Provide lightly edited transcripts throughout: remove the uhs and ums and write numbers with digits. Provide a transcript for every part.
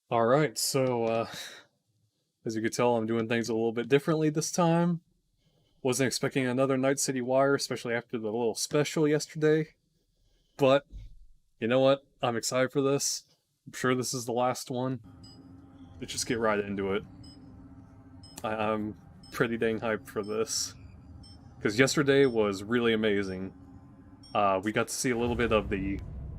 Alright, so, as you can tell, I'm doing things a little bit differently this time. Wasn't expecting another Night City Wire, especially after the little special yesterday. But, you know what? I'm excited for this. I'm sure this is the last one. Let's just get right into it. I'm pretty dang hyped for this. Because yesterday was really amazing. We got to see a little bit of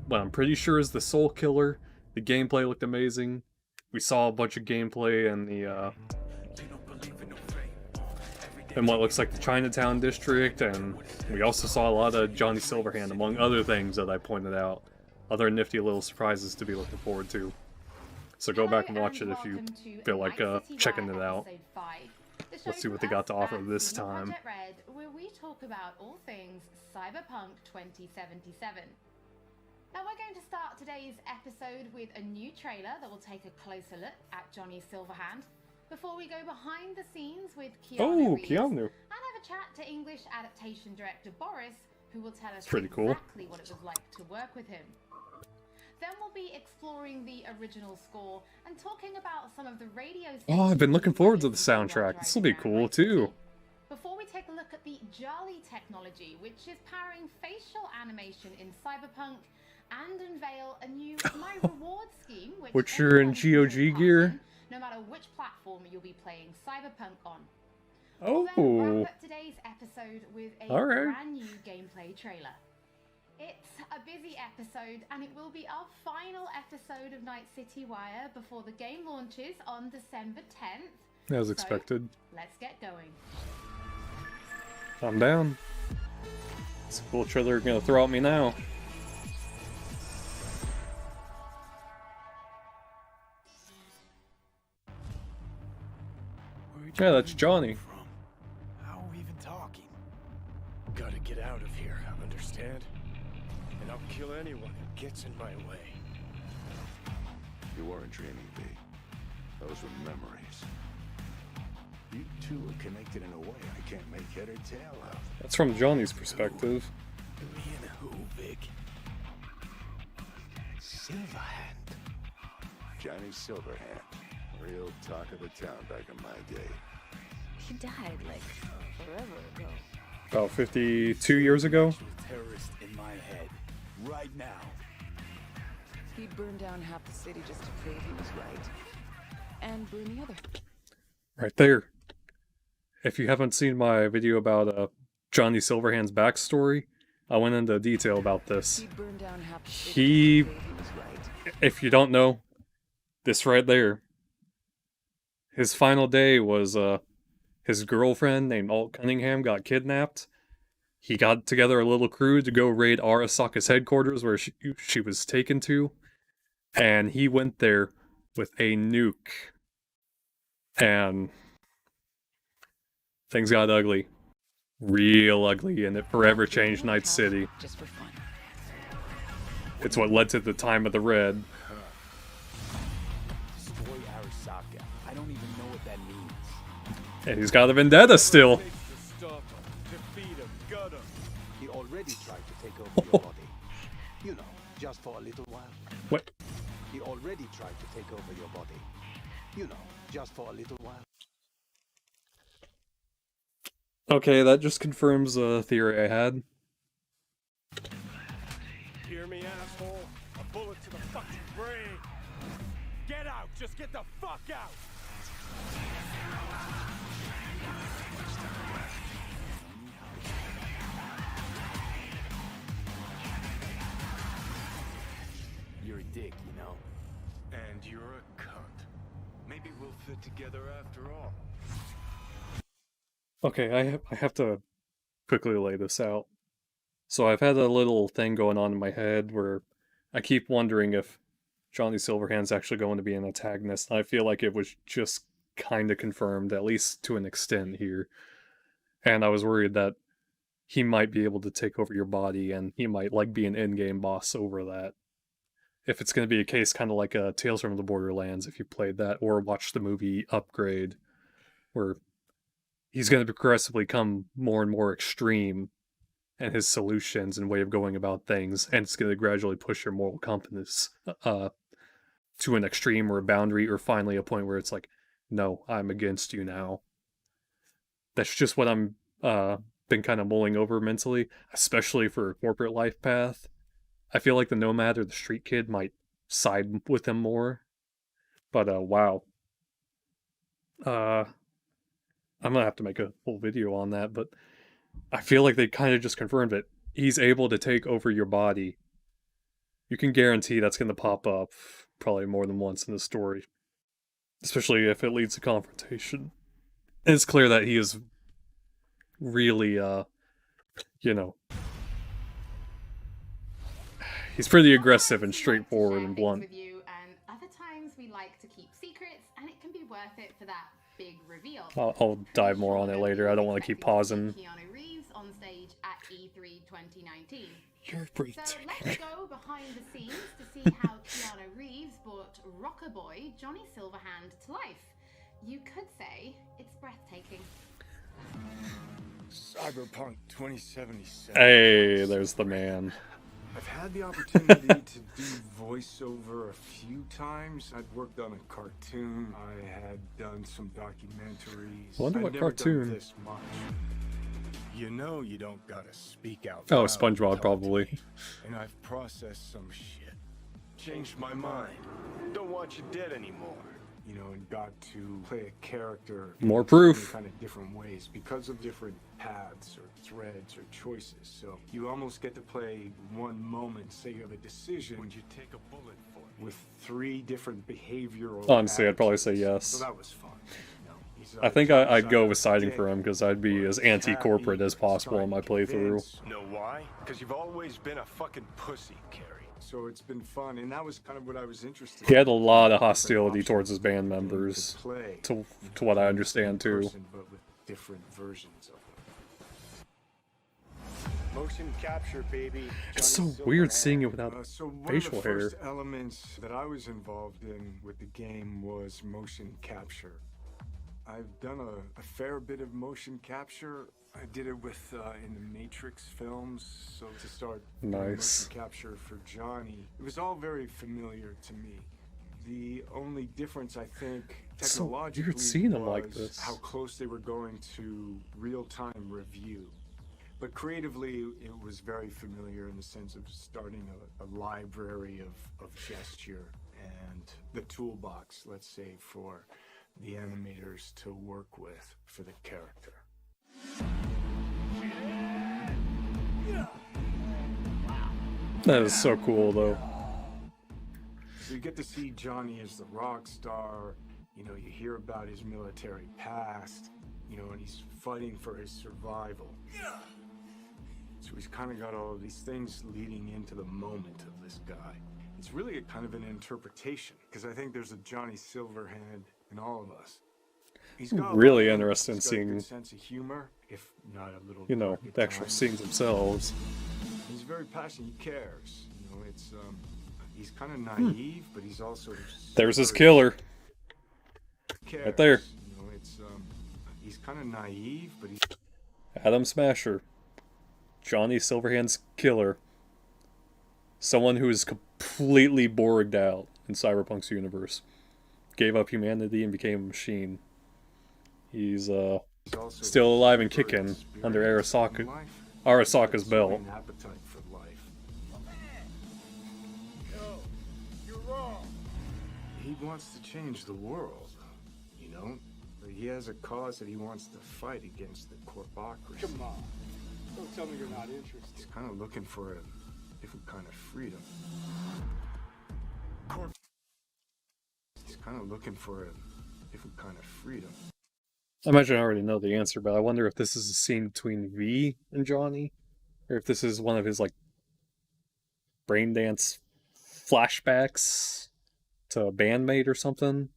what I'm pretty sure is the Soul Killer. The gameplay looked amazing. We saw a bunch of gameplay in what looks like the Chinatown district, and we also saw a lot of Johnny Silverhand, among other things that I pointed out. Other nifty little surprises to be looking forward to. So go back and watch it if you feel like checking it out. Let's see what they got to offer this time. Red, where we talk about all things Cyberpunk 2077. Now we're going to start today's episode with a new trailer that will take a closer look at Johnny Silverhand before we go behind the scenes with Keanu Reeves Keanu. and have a chat to English adaptation director Boris, who will tell us pretty cool. exactly what it was like to work with him. Then we'll be exploring the original score and talking about some of the radio stations. Oh, I've been looking forward to the soundtrack. This will be cool too. Before we take a look at the Jolly technology, which is powering facial animation in Cyberpunk, and unveil a new My Reward scheme, which you're in GOG gear. No matter which platform you'll be playing Cyberpunk on. Oh. We'll then wrap up today's episode with a Alright. brand new gameplay trailer. It's a busy episode, and it will be our final episode of Night City Wire before the game launches on December 10th. As expected. Let's get going. I'm down. It's a cool trailer you're gonna throw at me now. Yeah, that's Johnny. How are we even talking? Gotta get out of here, understand? And I'll kill anyone who gets in my way. You weren't dreaming, V. Those were memories. You two are connected in a way I can't make head or tail of. That's from Johnny's perspective. Me and who, Vic? Silverhand. Johnny Silverhand. Real talk of the town back in my day. He died, like, forever ago. About 52 years ago? Terrorist in my head. Right now. He'd burn down half the city just to prove he was right. And burn the other. Right there. If you haven't seen my video about Johnny Silverhand's backstory, I went into detail about this. He'd burn down half the city just to prove he was right. If you don't know, this right there. His final day was, his girlfriend named Alt Cunningham got kidnapped. He got together a little crew to go raid Arasaka's headquarters where she was taken to. And he went there with a nuke. And things got ugly. Real ugly, and it forever changed Night City. Just for fun. It's what led to the time of the Red. Destroy Arasaka. I don't even know what that means. And he's got a vendetta still. Defeat him, gut him. He already tried to take over your body. You know, just for a little while. What? He already tried to take over your body. You know, just for a little while. Okay, that just confirms a theory I had. Hear me, asshole? A bullet to the fucking brain. Get out! Just get the fuck out! You're a dick, you know? And you're a cunt. Maybe we'll fit together after all. Okay, I have to quickly lay this out. So I've had a little thing going on in my head where I keep wondering if Johnny Silverhand's actually going to be an antagonist. I feel like it was just kind of confirmed, at least to an extent here. And I was worried that he might be able to take over your body and he might like be an in-game boss over that. If it's going to be a case kind of like Tales from the Borderlands, if you played that, or watched the movie Upgrade, where he's going to progressively become more and more extreme and his solutions and way of going about things, and it's going to gradually push your moral compass to an extreme or a boundary, or finally a point where it's like, no, I'm against you now. That's just what I'm been kind of mulling over mentally, especially for a corporate life path. I feel like the nomad or the street kid might side with him more. But wow. I'm gonna have to make a full video on that, but I feel like they kind of just confirmed it. He's able to take over your body. You can guarantee that's gonna pop up probably more than once in the story. Especially if it leads to confrontation. It's clear that he is really, you know, he's pretty aggressive and straightforward and blunt. With you, and other times we like to keep secrets, and it can be worth it for that big reveal. I'll dive more on it later. I don't want to keep pausing. Keanu Reeves on stage at E3 2019. You're breathing. So let's go behind the scenes to see how Keanu Reeves brought rocker boy Johnny Silverhand to life. You could say it's breathtaking. Cyberpunk 2077. Hey, there's the man. I've had the opportunity to do voiceover a few times. I'd worked on a cartoon. I had done some documentaries. I wonder what cartoon. Done this much. You know you don't gotta speak out Oh, loud SpongeBob to talk to probably. me. And I've processed some shit. Changed my mind. Don't want you dead anymore. You know, and got to play a character More proof. in kind of different ways because of different paths or threads or choices. So you almost get to play one moment, say you have a decision, would you take a bullet for it? With 3 different behavioral Honestly, I'd probably say attitudes. yes. So that was fun. You know, he's I think I'd go either with siding dick for him because I'd be or as happy anti-corporate as or possible in trying my to playthrough. convince. Know why? Because you've always been a fucking pussy, Carrie. So it's been fun, and that was kind of what I was interested in. He had a lot of hostility towards his band members, Play, to what I understand too. person, but with different versions of it. Motion capture, baby. It's Johnny so weird Silverhand. seeing it without So one facial of the hair. first elements that I was involved in with the game was motion capture. I've done a fair bit of motion capture. I did it with in the Matrix films, so to start doing Nice. motion capture for Johnny, it was all very familiar to me. The only difference, I think, It's so technologically weird seeing him was like this. how close they were going to real-time review. But creatively, it was very familiar in the sense of starting a library of gesture and the toolbox, let's say, for the animators to work with for the character. That is so cool though. So you get to see Johnny as the rock star, you know, you hear about his military past, you know, and he's fighting for his survival. So he's kind of got all of these things leading into the moment of this guy. It's really a kind of an interpretation, because I think there's a Johnny Silverhand in all of us. He's got Really a interesting he's got a good seeing, sense of humor, if not a little you know, dark at the actual times. scenes themselves. He's very passionate. He cares. You know, it's he's kind of naive, but he's also There's his super killer. cares. right there. You know, it's he's kind of naive, but he's Adam Smasher. Johnny Silverhand's killer. Someone who is completely borged out in Cyberpunk's universe. Gave up humanity and became a machine. He's also still alive and very kicking under experienced in life. Arasaka's belt. An appetite for life. No, you're wrong. He wants to change the world, you know? He has a cause that he wants to fight against the corpocracy. Come on. Don't tell me you're not interested. He's kind of looking for a different kind of freedom. He's kind of looking for a different kind of freedom. I imagine I already know the answer, but I wonder if this is a scene between V and Johnny, or if this is one of his, like, braindance flashbacks to a bandmate or something.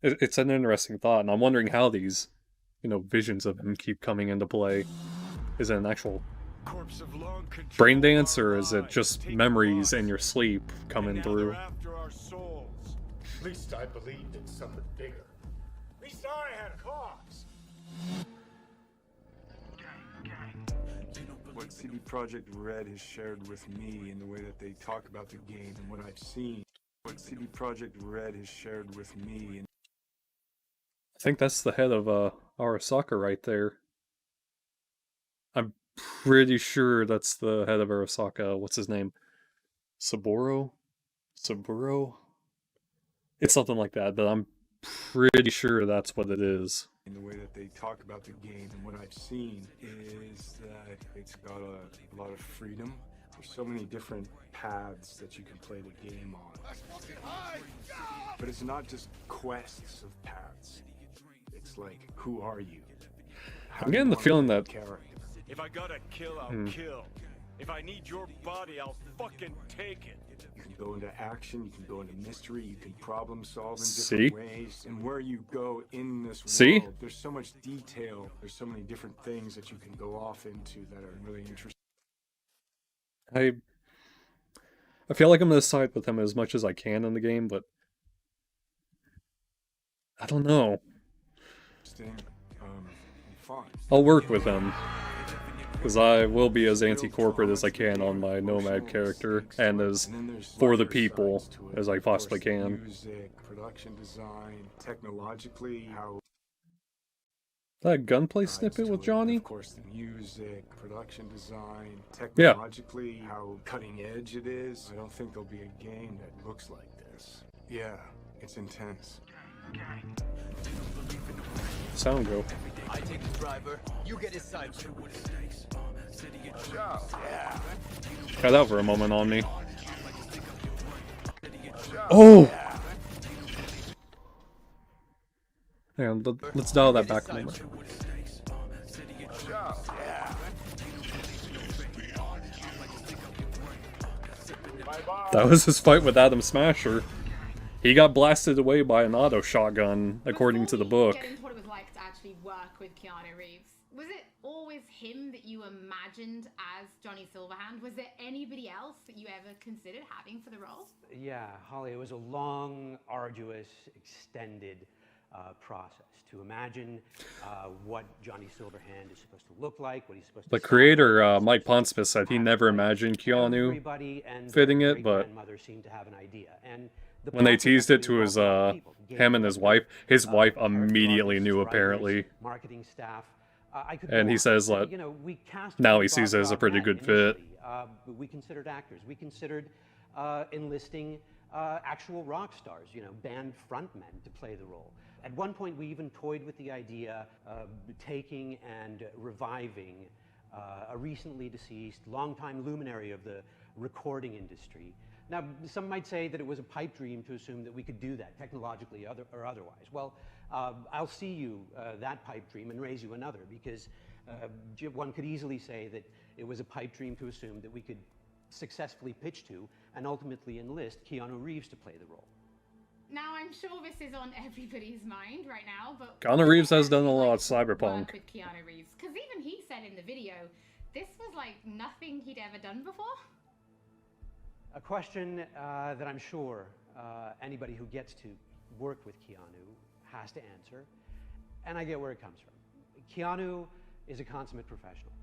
It's an interesting thought, and I'm wondering how these, you know, visions of him keep coming into play. Is it an actual brain dance, or is it just memories in your sleep coming through? At least I believed in something bigger. At least I had a cause. What CD Projekt Red has shared with me and the way that they talk about the game and what I've seen, what CD Projekt Red has shared with me. I think that's the head of Arasaka right there. I'm pretty sure that's the head of Arasaka. What's his name? Saburo? It's something like that, but I'm pretty sure that's what it is. In the way that they talk about the game, and what I've seen is that it's got a lot of freedom. There's so many different paths that you can play the game on. But it's not just quests of paths. It's like, who are you? I'm getting the feeling that character. If I gotta kill, I'll kill. If I need your body, I'll fucking take it. You can go into action, you can go into mystery, you can problem solve in See? different ways. And where you go in this See? world, there's so much detail, there's so many different things that you can go off into that are really interesting. I feel like I'm gonna side with him as much as I can in the game, but I don't know. Fun. I'll work with him. Because I will be as anti-corporate as I can on my Nomad character, and as for the people as I possibly can. Music, production design, technologically, how That gunplay snippet with Johnny? Of course, the music, production design, technologically, how cutting edge it is. I don't think there'll be a game that looks like this. Yeah, it's intense. Sound go. I take the driver, you get his side. Cut out for a moment on me. Oh! Hang on, let's dial that back a moment. That was his fight with Adam Smasher. He got blasted away by an auto shotgun, according to the book. Get into what it was like to actually work with Keanu Reeves. Was it always him that you imagined as Johnny Silverhand? Was there anybody else that you ever considered having for the role? Yeah, Holly, it was a long, arduous, extended process to imagine what Johnny Silverhand is supposed to look like, what he's supposed to The creator, Mike Pondsmith, said he never imagined Keanu fitting it, but seemed to have an idea. And when they teased it to his him and his wife immediately knew apparently. Marketing staff. And he says that now he sees it as a pretty good fit. We considered actors. We considered enlisting actual rock stars, band frontmen to play the role. At one point, we even toyed with the idea of taking and reviving a recently deceased, longtime luminary of the recording industry. Now, some might say that it was a pipe dream to assume that we could do that, technologically or otherwise. Well, I'll see you that pipe dream and raise you another, because one could easily say that it was a pipe dream to assume that we could successfully pitch to and ultimately enlist Keanu Reeves to play the role. Now, I'm sure this is on everybody's mind right now, but... Keanu Reeves has done a lot of cyberpunk. Work with Keanu Reeves, because even he said in the video, this was like nothing he'd ever done before. A question that I'm sure anybody who gets to work with Keanu has to answer, and I get where it comes from. Keanu is a consummate professional.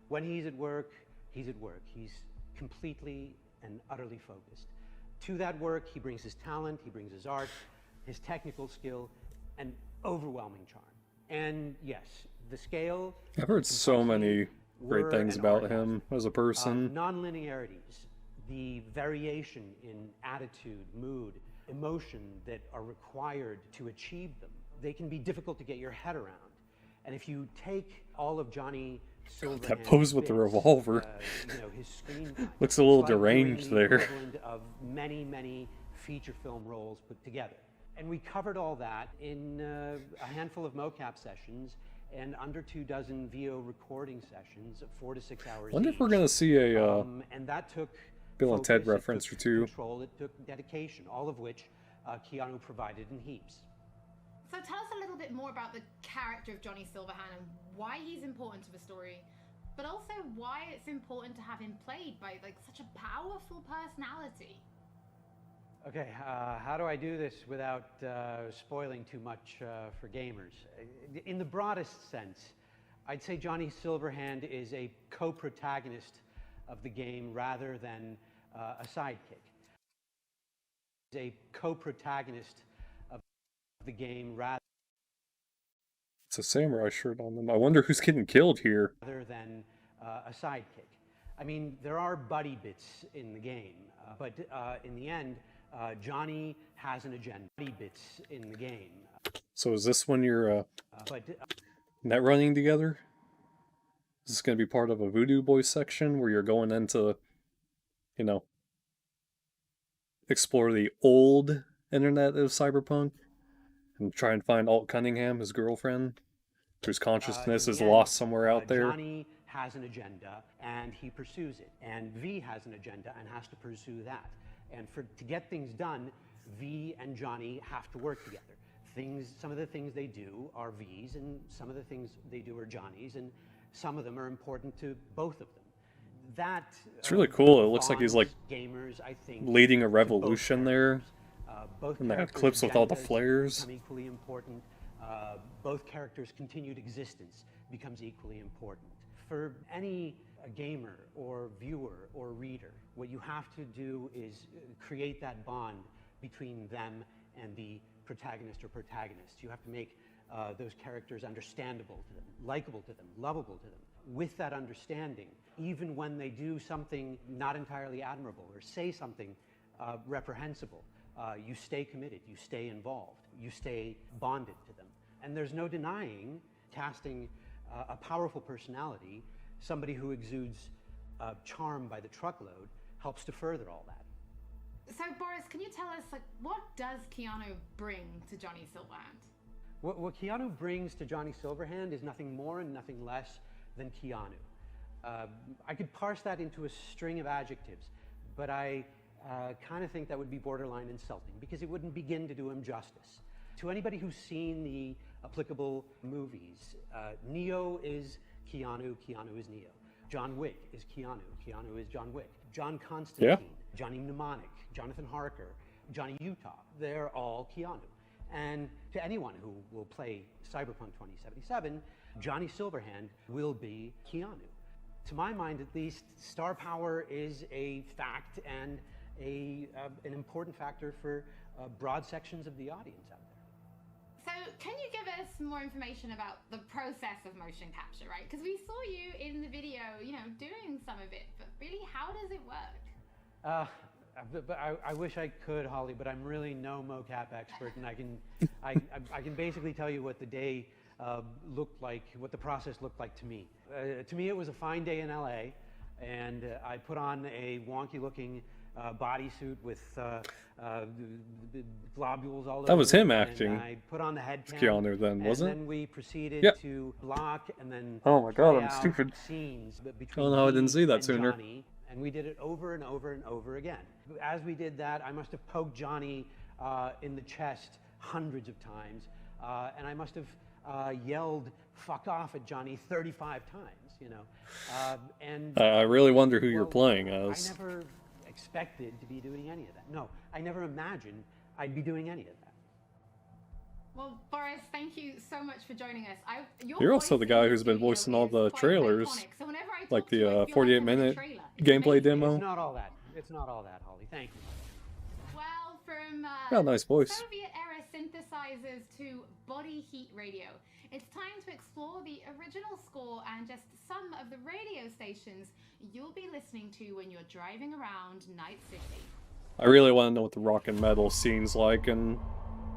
When he's at work, he's at work. He's completely and utterly focused. To that work, he brings his talent, he brings his art, his technical skill, and overwhelming charm. And yes, the scale... I've heard so many great things about him as a person. Non-linearities, the variation in attitude, mood, emotion that are required to achieve them, they can be difficult to get your head around. And if you take all of Johnny Silverhand's that pose with the revolver his screen time, looks a little it's like deranged doing the there. equivalent of many feature film roles put together. And we covered all that in a handful of mocap sessions and under 24 VO recording sessions of 4 to 6 hours. I wonder if each. we're gonna see a And that took Bill and Ted focus, it reference took or two. Control, it took dedication, all of which Keanu provided in heaps. So tell us a little bit more about the character of Johnny Silverhand and why he's important to the story, but also why it's important to have him played by like such a powerful personality. Okay, how do I do this without spoiling too much for gamers? In the broadest sense, I'd say Johnny Silverhand is a co-protagonist of the game rather than a sidekick. a co-protagonist of the game rather It's a samurai shirt on them. I wonder who's getting killed here. than a sidekick. I mean, there are buddy bits in the game, but in the end, Johnny has an agenda. Buddy bits in the game. So is this when you're But net running together? Is this going to be part of a Voodoo Boy section where you're going into, you know, explore the old internet of Cyberpunk and try and find Alt Cunningham, his girlfriend, whose consciousness in is the end, lost somewhere out there? Johnny has an agenda and he pursues it, and V has an agenda and has to pursue that. And to get things done, V and Johnny have to work together. Some of the things they do are V's, and some of the things they do are Johnny's, and some of them are important to both of them. It's really cool. It looks like he's like gamers, I think, leading a to both revolution there. both And that characters' clips with all the agendas flares. become equally important. Both characters' continued existence becomes equally important. For any gamer or viewer or reader, what you have to do is create that bond between them and the protagonist or protagonists. You have to make those characters understandable to them, likable to them, lovable to them. With that understanding, even when they do something not entirely admirable or say something reprehensible, you stay committed, you stay involved, you stay bonded to them. And there's no denying casting a powerful personality, somebody who exudes charm by the truckload, helps to further all that. So, Boris, can you tell us, like, what does Keanu bring to Johnny Silverhand? What Keanu brings to Johnny Silverhand is nothing more and nothing less than Keanu. I could parse that into a string of adjectives, but I kind of think that would be borderline insulting because it wouldn't begin to do him justice. To anybody who's seen the applicable movies, Neo is Keanu, Keanu is Neo. John Wick is Keanu, Keanu is John Wick. John Constantine, Johnny Mnemonic, Jonathan Harker, Johnny Utah, they're all Keanu. And to anyone who will play Cyberpunk 2077, Johnny Silverhand will be Keanu. To my mind, at least, star power is a fact and an important factor for broad sections of the audience out there. So, can you give us more information about the process of motion capture, right? Because we saw you in the video, you know, doing some of it, but really, how does it work? I wish I could, Holly, but I'm really no mocap expert, and I can basically tell you what the day looked like, what the process looked like to me. To me, it was a fine day in LA, and I put on a wonky-looking bodysuit with globules all over. That was him and acting. I put on the head cam, Keanu then, wasn't it? And then we proceeded to block and then Oh my god, play I'm out stupid. scenes I between don't know how I didn't me see that and sooner. Johnny, and we did it over and over and over again. As we did that, I must have poked Johnny in the chest hundreds of times, and I must have yelled "fuck off" at Johnny 35 times, you know. And I really wonder who you're well, playing as. I never expected to be doing any of that. No, I never imagined I'd be doing any of that. Well, Boris, thank you so much for joining us. You're also the guy who's been voicing all the trailers, like the 48-minute gameplay demo. It's not all that. It's not all that, Holly. Thank you. Well, from Got a nice voice. Soviet-era synthesizers to body heat radio, it's time to explore the original score and just some of the radio stations you'll be listening to when you're driving around Night City. I really want to know what the rock and metal scene's like in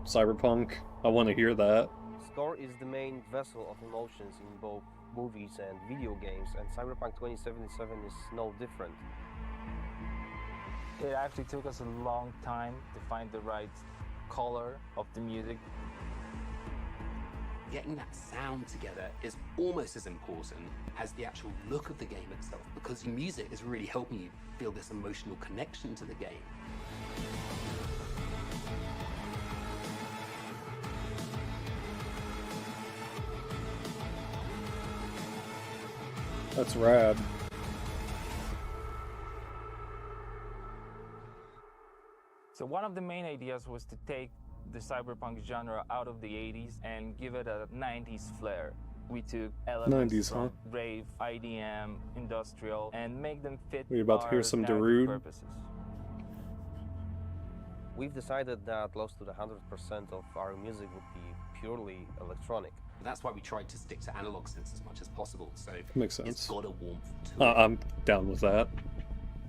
Cyberpunk. I want to hear that. Score is the main vessel of emotions in both movies and video games, and Cyberpunk 2077 is no different. It actually took us a long time to find the right color of the music. Getting that sound together is almost as important as the actual look of the game itself, because the music is really helping you feel this emotional connection to the game. That's rad. So one of the main ideas was to take the cyberpunk genre out of the 80s and give it a 90s flair. We took elements 90s, from huh? rave, IDM, industrial, and make them fit We about to hear our some narrative Darude? purposes. We've decided that close to the 100% of our music would be purely electronic. That's why we tried to stick to analog synths as much as possible. So Makes sense. it's got a warmth to it. I'm down with that.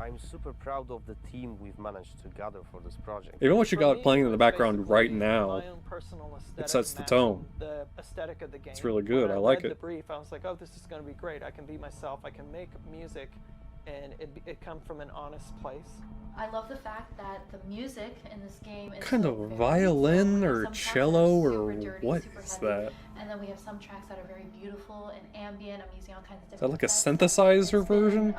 I'm super proud of the team we've managed to gather for this project. Even what you For got me, playing it in the was background basically right now, my own personal aesthetic sets the matching tone. The aesthetic of the game. It's really good. When I like read it. the brief, I was like, oh, this is going to be great. I can be myself. I can make music, and it come from an honest place. I love the fact that the music in this game is Kind so of varied. violin So or some tracks cello are or super dirty, what super is heavy, that? And then we have some tracks that are very beautiful and ambient. I'm using all kinds of Is that different like a effects. synthesizer It's been, version?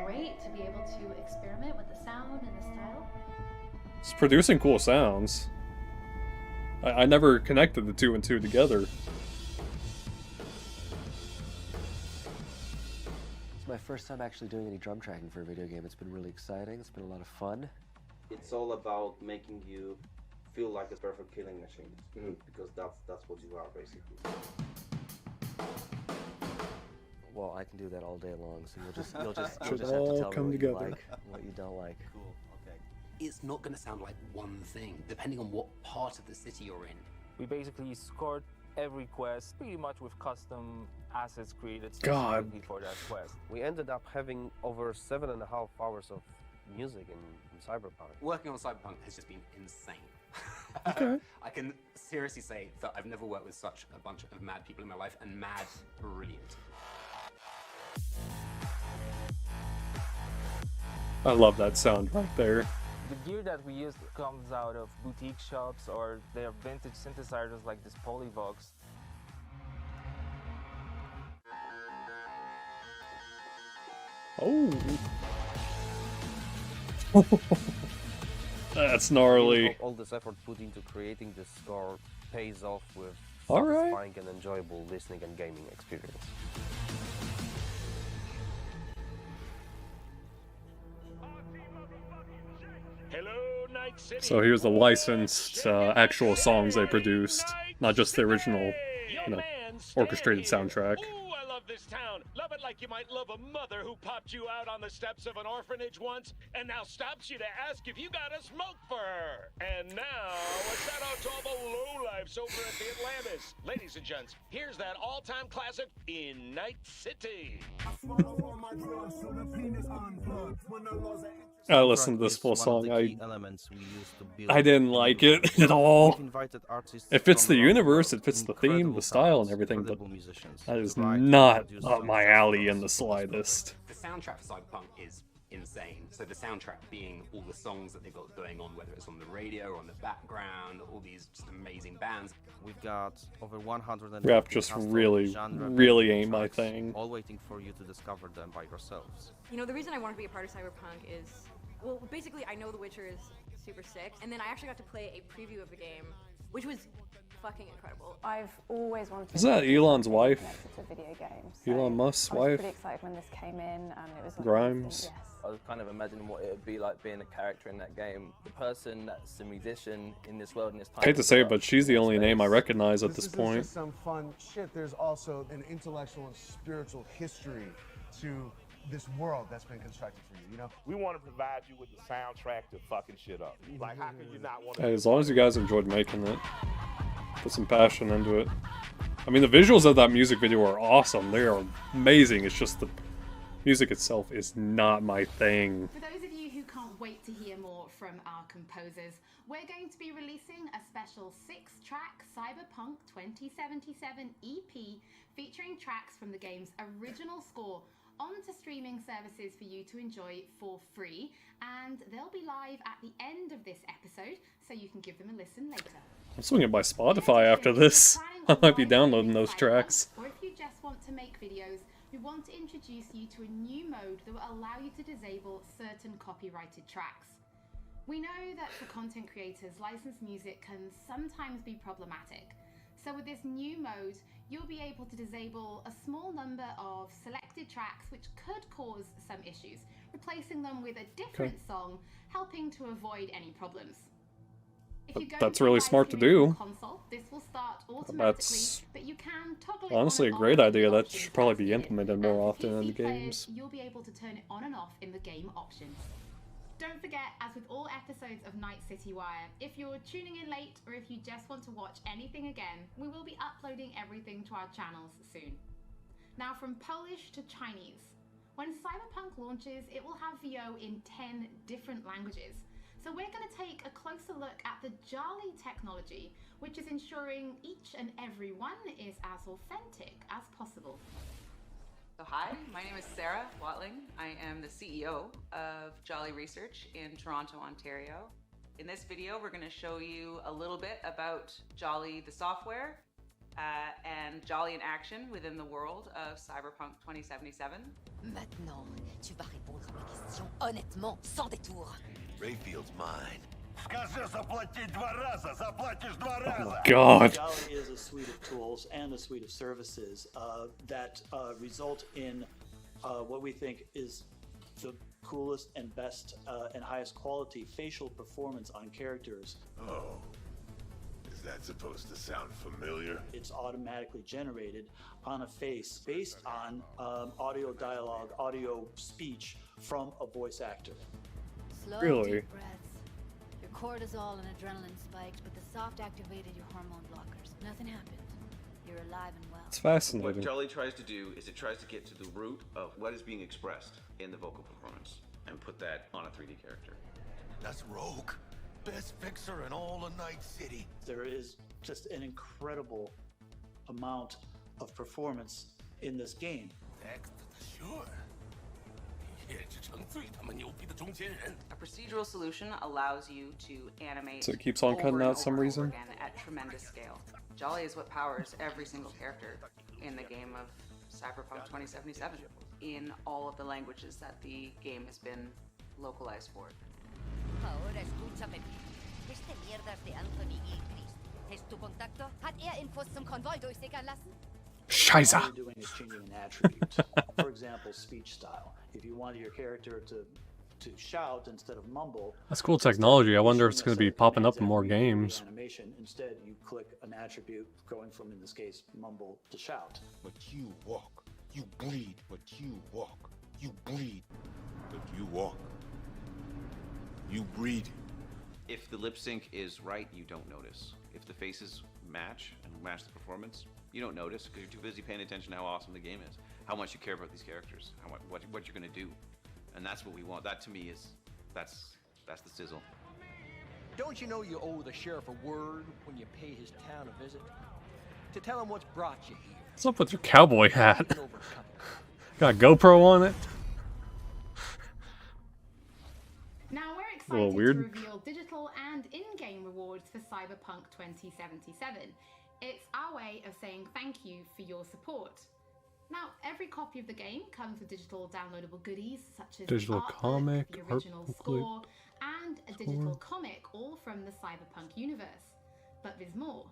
great to be able to experiment with the sound and the style. It's producing cool sounds. I never connected the two and two together. It's my first time actually doing any drum tracking for a video game. It's been really exciting. It's been a lot of fun. It's all about making you feel like a perfect killing machine, because that's what you are basically. Well, I can do that all day long, so you'll just have Should to all tell me come what together. you like, what you don't like. Cool, okay. It's not going to sound like one thing, depending on what part of the city you're in. We basically scored every quest pretty much with custom assets created God. specifically for that quest. We ended up having over 7.5 hours of music in Cyberpunk. Working on Cyberpunk has just been insane. Okay. I can seriously say that I've never worked with such a bunch of mad people in my life, and mad brilliant. I love that sound right there. The gear that we use comes out of boutique shops, or they are vintage synthesizers like this Polyvox. Oh. That's gnarly. All this effort put into creating this score pays off with All right. satisfying and enjoyable listening and gaming experience. Hello, Night City. So here's the licensed actual songs they produced, not just the original, orchestrated soundtrack. Ooh, I love this town. Love it like you might love a mother who popped you out on the steps of an orphanage once and now stops you to ask if you got a smoke for her. And now, a shout out to all the lowlifes over at the Atlantis. Ladies and gents, here's that all-time classic in Night City. I listened to this full song. I I didn't like it at all. It fits the universe, it fits the theme, the style, and everything, but that is not up my alley in the slightest. The soundtrack for Cyberpunk is insane. So the soundtrack being all the songs that they've got going on, whether it's on the radio or on the background, all these just amazing bands. We've got over 100 Rap just really ain't my thing. all waiting for you to discover them by yourselves. You know, the reason I wanted to be a part of Cyberpunk is, well, basically I know The Witcher is super sick, and then I actually got to play a preview of the game, which was fucking incredible. I've always wanted Is that Elon's wife? to video games. Elon Musk's I was wife? pretty excited when this came in, and it was like Grimes? Yes. I was kind of imagining what it would be like being a character in that game. The person that's a musician in this world, in this time. I hate to say it, but she's the only name I recognize at this isn't point. just some fun shit. There's also an intellectual and spiritual history to this world that's been constructed for you, you know? We want to provide you with the soundtrack to fucking shit up. Like, how could you not want Hey, as long as you guys enjoyed making it, put some passion into it. I mean, the visuals of that music video are awesome. They are amazing. It's just the music itself is not my thing. For those of you who can't wait to hear more from our composers, we're going to be releasing a special 6-track Cyberpunk 2077 EP featuring tracks from the game's original score onto streaming services for you to enjoy for free, and they'll be live at the end of this episode, so you can give them a listen later. I'm swinging by Spotify after this. I might be downloading those tracks. Or if you just want to make videos, we want to introduce you to a new mode that will allow you to disable certain copyrighted tracks. We know that for content creators, licensed music can sometimes be problematic. So with this new mode, you'll be able to disable a small number of selected tracks which could cause some issues, replacing them with a different song, helping to avoid any problems. If you go That's to really live smart to streaming do. on console, this will start automatically, That's but you can toggle it honestly a on and great off idea. in the That options should probably as be needed. implemented more And for often in the PC players, games. you'll be able to turn it on and off in the game options. Don't forget, as with all episodes of Night City Wire, if you're tuning in late or if you just want to watch anything again, we will be uploading everything to our channels soon. Now, from Polish to Chinese. When Cyberpunk launches, it will have VO in 10 different languages. So we're going to take a closer look at the Jolly technology, which is ensuring each and every one is as authentic as possible. So hi, my name is Sarah Watling. I am the CEO of Jolly Research in Toronto, Ontario. In this video, we're going to show you a little bit about Jolly the software and Jolly in action within the world of Cyberpunk 2077. Maintenant, tu vas répondre à mes questions honnêtement, sans détour. Rayfield's mine. God. Jolly is a suite of tools and a suite of services that result in what we think is the coolest and best and highest quality facial performance on characters. Oh. Is that supposed to sound familiar? It's automatically generated on a face based on audio dialogue, audio speech from a voice actor. Slow, Really? deep breaths. Your cortisol and adrenaline spiked, but the soft activated your hormone blockers. Nothing happened. You're alive and well. It's fascinating. What Jolly tries to do is it tries to get to the root of what is being expressed in the vocal performance and put that on a 3D character. That's Rogue. Best fixer in all of Night City. There is just an incredible amount of performance in this game. Sure. A procedural solution allows you to animate So it keeps on cutting over out and some over and reason? over again at tremendous scale. Jolly is what powers every single character in the game of Cyberpunk 2077 in all of the languages that the game has been localized for. Ahora escúchame. Este mierdas de Anthony Gilchrist. ¿Es tu contacto? Hat Infos zum Konvoi durchsickern lassen? Scheiße. All you're doing is changing an attribute. For example, speech style. If you wanted your character to shout instead of mumble, That's cool technology. I wonder if it's going to be popping up in more games. animation. Instead, you click an attribute going from, in this case, mumble to shout. But you walk. You bleed. But you walk. You bleed. But you walk. You breed. If the lip sync is right, you don't notice. If the faces match and match the performance, you don't notice because you're too busy paying attention to how awesome the game is, how much you care about these characters, what you're gonna do, and that's what we want. That to me is that's the sizzle. Don't you know you owe the sheriff a word when you pay his town a visit? To tell him what's brought you here. What's up with your cowboy hat? Got a GoPro on it? Now we're A little excited weird. to reveal digital and in-game rewards for Cyberpunk 2077. It's our way of saying thank you for your support. Now, every copy of the game comes with digital downloadable goodies such as Digital artwork, comic, the art original booklet, score, and a digital comic, all from the Cyberpunk universe. But there's more.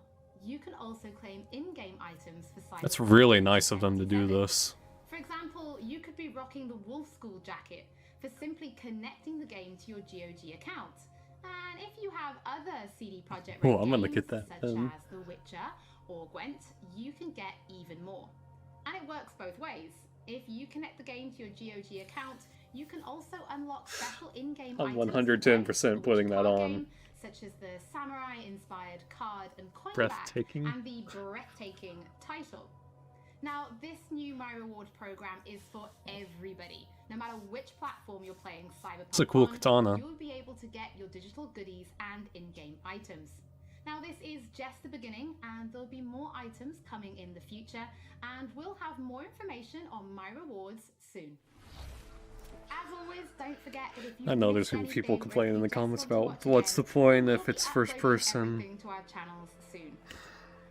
You can also claim in-game items for Cyberpunk. That's really nice of them to do this. For example, you could be rocking the Wolf School jacket for simply connecting the game to your GOG account. And if you have other CD Projekt Red Oh, I'm gonna games, get that such then. as The Witcher or Gwent, you can get even more. And it works both ways. If you connect the game to your GOG account, you can also unlock special in-game I'm items 110% putting that on. such as the samurai-inspired card and coin Breathtaking. back and the breathtaking title. Now, this new My Reward program is for everybody. No matter which platform you're playing Cyberpunk It's a cool on, katana. you'll be able to get your digital goodies and in-game items. Now, this is just the beginning, and there'll be more items coming in the future, and we'll have more information on My Rewards soon. As always, don't forget that if you I know missed there's gonna be anything people or if complaining you in the just comments want to about watch what's the again, point we'll if be it's first uploading person. everything to our channels soon.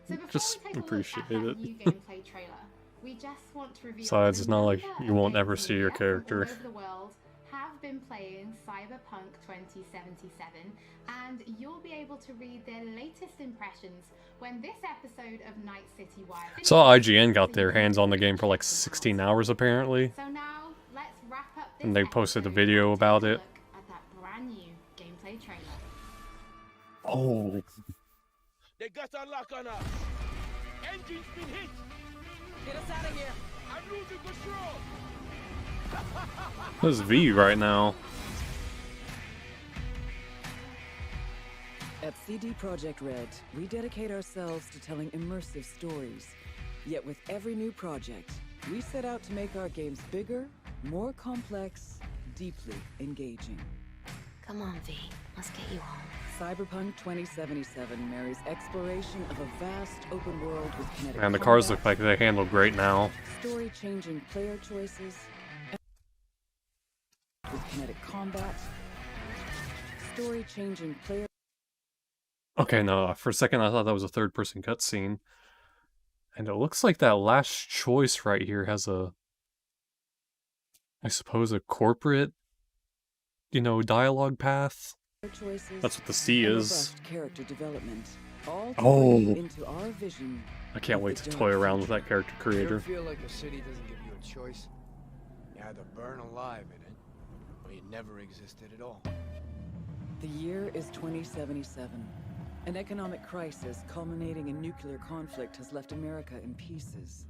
So before Just we take a look appreciate at that it. new gameplay trailer, we just want to reveal Besides, it's not like number you of won't games ever see your media from all character. over the world have been playing Cyberpunk 2077, and you'll be able to read their latest impressions when this episode of Night City Wire Saw IGN got their hands on the game for like 16 hours apparently, So now, let's wrap up this and they posted a video about it. at that brand new gameplay trailer. Oh, They got a lock on us. Engine's been hit. Get us out of here. I'm losing control. this is V right now. At CD Projekt Red, we dedicate ourselves to telling immersive stories. Yet with every new project, we set out to make our games bigger, more complex, deeply engaging. Come on, V. Let's get you home. Cyberpunk 2077 marries exploration of a vast open world with kinetic Man, the cars combat, look like they handle great now. story-changing player choices, with kinetic combat, story-changing player... Okay, no, for a second I thought that was a third-person cutscene. And it looks like that last choice right here has a... I suppose a corporate, you know, dialogue path. choices, That's what the C and is. robust character development, all to Oh. bring you into our vision. I can't of wait the to dark toy around with future. that character creator. You feel like the city doesn't give you a choice? You either burn alive in it, or you never existed at all. The year is 2077. An economic crisis culminating in nuclear conflict has left America in pieces.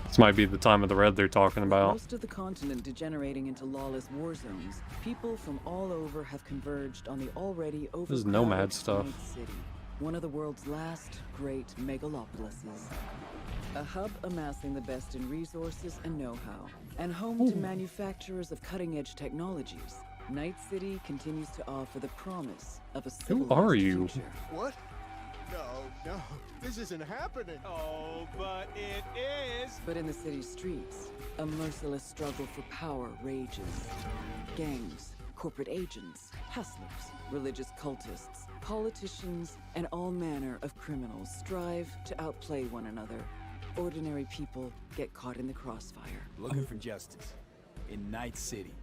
This might be the time of the red they're talking about. Most of the continent degenerating into lawless war zones, people from all over have converged on the already overcrowded This is nomad stuff. Night City, one of the world's last great megalopolises. A hub amassing the best in resources and know-how, and home to manufacturers of cutting-edge technologies. Night City continues to offer the promise of a Who are civilized you? future. What? No, this isn't happening. Oh, but it is. But in the city's streets, a merciless struggle for power rages. Gangs, corporate agents, hustlers, religious cultists, politicians, and all manner of criminals strive to outplay one another. Ordinary people get caught in the crossfire. Looking for justice. In Night City,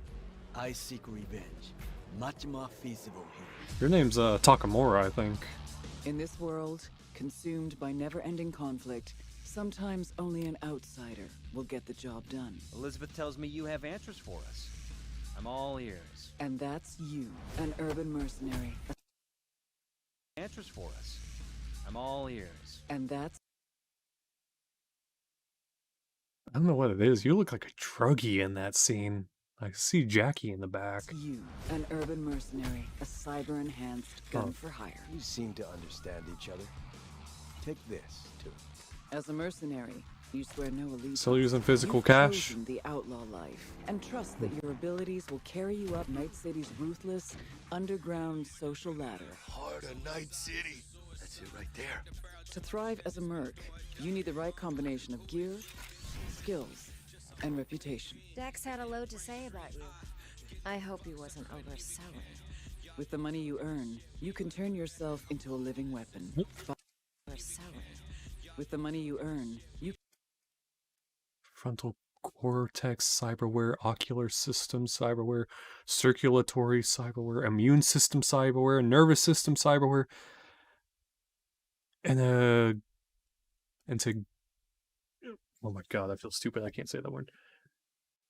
I seek revenge. Much more feasible here. Your name's Takamura, I think. In this world, consumed by never-ending conflict, sometimes only an outsider will get the job done. Elizabeth tells me you have answers for us. I'm all ears. And that's you, an urban mercenary. Answers for us. I'm all ears. And that's... I don't know what it is. You look like a druggie in that scene. I see Jackie in the back. you, an urban mercenary, a cyber-enhanced gun for hire. You seem to understand each other. Take this, too. As a mercenary, you swear no allegiance. Still using physical You've cash? chosen the outlaw life, and trust that your abilities will carry you up Night City's ruthless, underground social ladder. Heart of Night City. That's it right there. To thrive as a merc, you need the right combination of gear, skills, and reputation. Dex had a load to say about you. I hope he wasn't overselling. With the money you earn, you can turn yourself into a living weapon. Overselling. With the money you earn, you Frontal cortex cyberware, ocular system cyberware, circulatory cyberware, immune system cyberware, nervous system cyberware, and oh my god, I feel stupid. I can't say that word.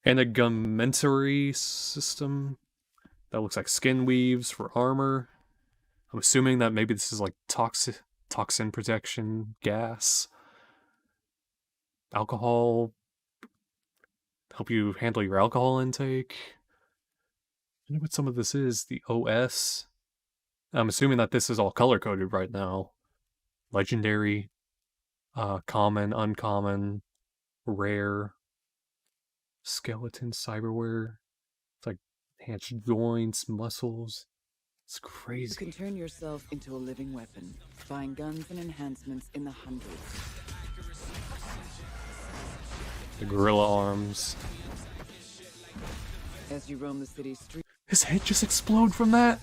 Integumentary system. That looks like skin weaves for armor. I'm assuming that maybe this is like toxin protection, gas, alcohol, help you handle your alcohol intake. I know what some of this is. The OS. I'm assuming that this is all color-coded right now. Legendary, common, uncommon, rare, skeleton, cyberware. It's like enhanced joints, muscles. It's You crazy. can turn yourself into a living weapon, buying guns and enhancements in the hundreds. The gorilla arms. As you roam the city streets, His head just explode from that?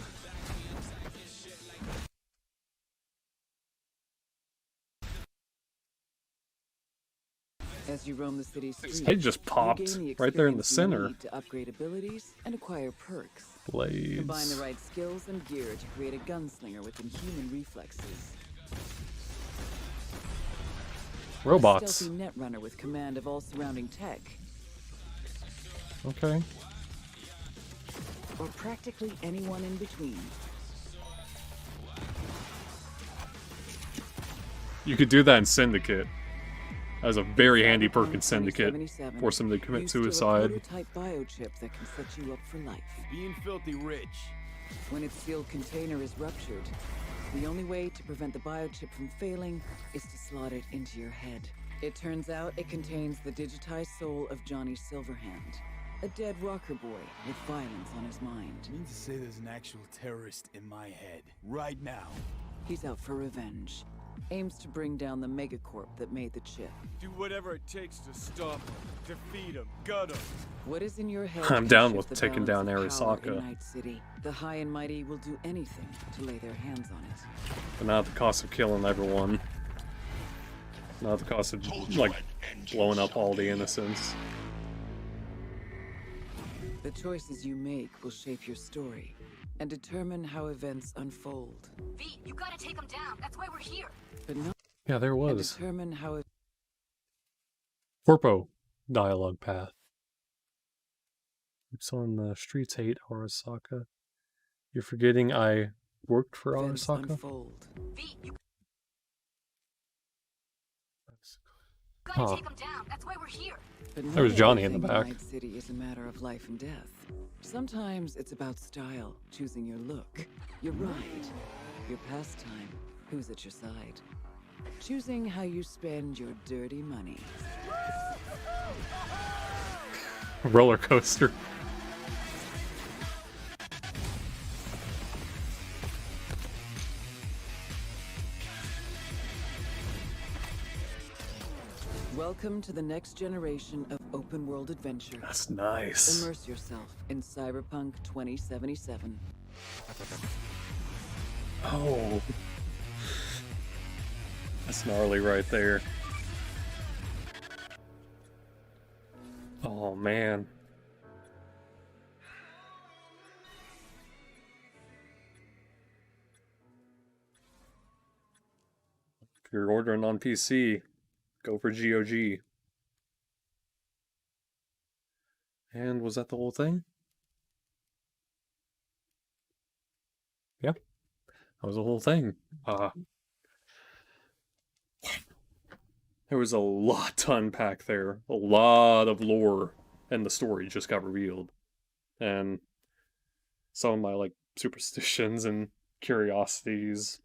As you roam the city streets, head just popped you gain the right there in the experience you center. need to upgrade abilities and acquire perks. Blades. Combine the right skills and gear to create a gunslinger with inhuman reflexes. Robots. A stealthy netrunner with command of all surrounding tech. Okay. Or practically anyone in between. You could do that in Syndicate. As a very handy perk in Syndicate. Force him to commit Used to a suicide. prototype biochip that can set you up for life. Being filthy rich When its sealed container is ruptured, the only way to prevent the biochip from failing is to slot it into your head. It turns out it contains the digitized soul of Johnny Silverhand, a dead rocker boy with violence on his mind. You mean to say there's an actual terrorist in my head, right now? He's out for revenge. Aims to bring down the megacorp that made the chip. Do whatever it takes to stop him, defeat him, gut him. What is in your head? I'm down with shifts the taking down balance of power in Arasaka. Night City. The high and mighty will do anything to lay their hands on it. But not at the cost of killing everyone. Not at the cost of, like, blowing up all the innocents. The choices you make will shape your story and determine how events unfold. V, you gotta take him down. That's why we're here. But not Yeah, there and was. determine how it Corpo dialogue path. It's on the streets hate Arasaka. You're forgetting I worked for events Arasaka? unfold. V, you Huh. gotta take him down. That's why we're here. But There was not Johnny in the everything back. Night City is a matter of life and death. Sometimes it's about style, choosing your look, your ride, your pastime, who's at your side. Choosing how you spend your dirty money. Roller coaster. Welcome to the next generation of open world adventure. That's nice. Immerse yourself in Cyberpunk 2077. Oh. That's gnarly right there. Oh man. If you're ordering on PC, go for GOG. And was that the whole thing? Yeah. That was the whole thing. There was a lot to unpack there. A lot of lore, and the story just got revealed. And some of my, like, superstitions and curiosities,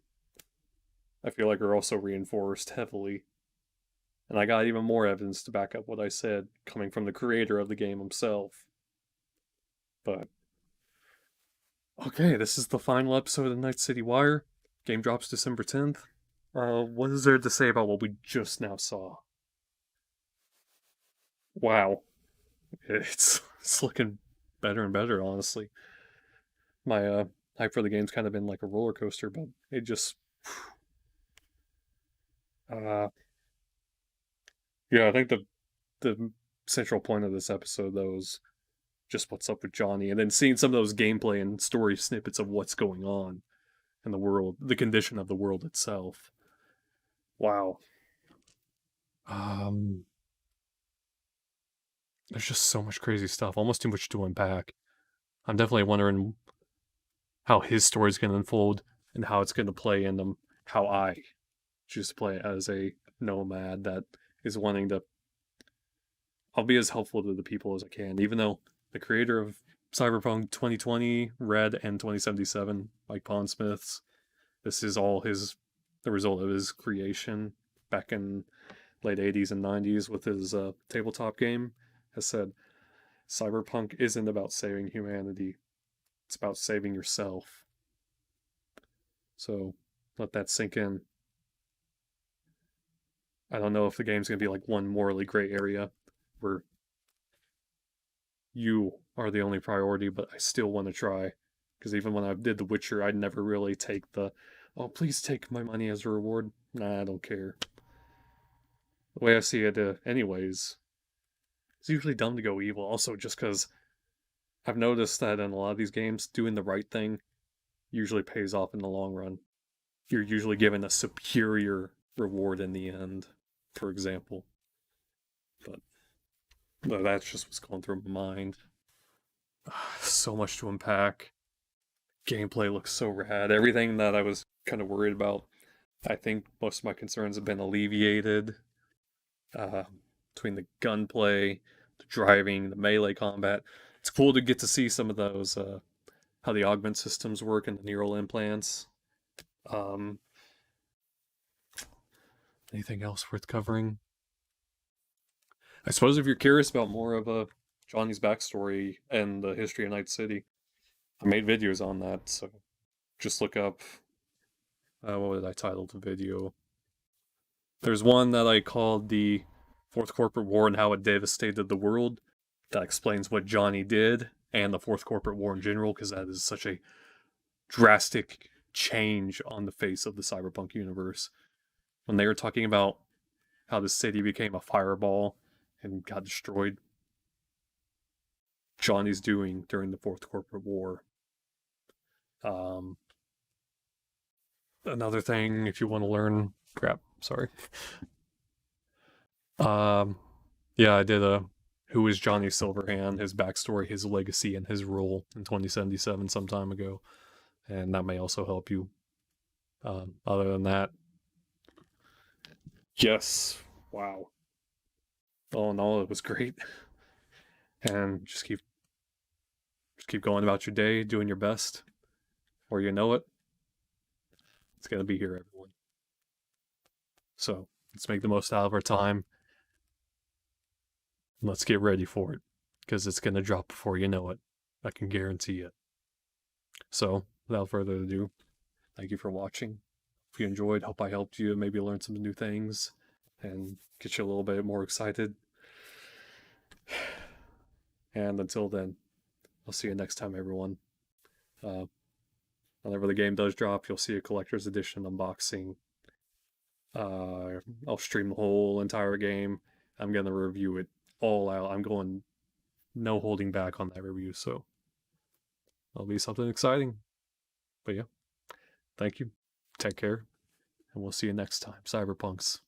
I feel like are also reinforced heavily. And I got even more evidence to back up what I said, coming from the creator of the game himself. But okay, this is the final episode of Nighty City Wire. Game drops December 10th. What is there to say about what we just now saw? Wow. It's looking better and better, honestly. My hype for the game's kind of been like a roller coaster, but it just... yeah, I think the central point of this episode, though, is just what's up with Johnny, and then seeing some of those gameplay and story snippets of what's going on in the world, the condition of the world itself. Wow. There's just so much crazy stuff, almost too much to unpack. I'm definitely wondering how his story's going to unfold and how it's going to play in how I choose to play as a nomad that is wanting to... I'll be as helpful to the people as I can, even though the creator of Cyberpunk 2020, Red, and 2077, Mike Pondsmith's, this is all the result of his creation back in late 80s and 90s with his tabletop game, has said, Cyberpunk isn't about saving humanity, it's about saving yourself. So, let that sink in. I don't know if the game's going to be like one morally gray area where you are the only priority, but I still want to try. Because even when I did The Witcher, I'd never really take oh, please take my money as a reward. Nah, I don't care. The way I see it, anyways, it's usually dumb to go evil. Also, just because I've noticed that in a lot of these games, doing the right thing usually pays off in the long run. You're usually given a superior reward in the end, for example. But that's just what's going through my mind. So much to unpack. Gameplay looks so rad. Everything that I was kind of worried about, I think most of my concerns have been alleviated. Between the gunplay, the driving, the melee combat. It's cool to get to see some of those how the augment systems work and the neural implants. Anything else worth covering? I suppose if you're curious about more of Johnny's backstory and the history of Night City, I made videos on that, so just look up, what did I title the video? There's one that I called the Fourth Corporate War and How It Devastated the World, that explains what Johnny did and the Fourth Corporate War in general, because that is such a drastic change on the face of the cyberpunk universe. When they were talking about how the city became a fireball and got destroyed, Johnny's doing during the Fourth Corporate War. Another thing, if you want to learn, yeah, I did a Who is Johnny Silverhand, his backstory, his legacy, and his role in 2077 some time ago, and that may also help you. Other than that, yes, wow. All in all, it was great. And just keep going about your day, doing your best, or you know it. It's gonna be here, everyone. So let's make the most out of our time. Let's get ready for it, because it's gonna drop before you know it. I can guarantee it. So, without further ado, thank you for watching. If you enjoyed, hope I helped you, maybe learn some new things, and get you a little bit more excited. And until then, I'll see you next time, everyone. Whenever the game does drop, you'll see a collector's edition unboxing. I'll stream the whole entire game. I'm going to review it all out. I'm going no holding back on that review, so it'll be something exciting. But yeah, thank you. Take care, and we'll see you next time, Cyberpunks.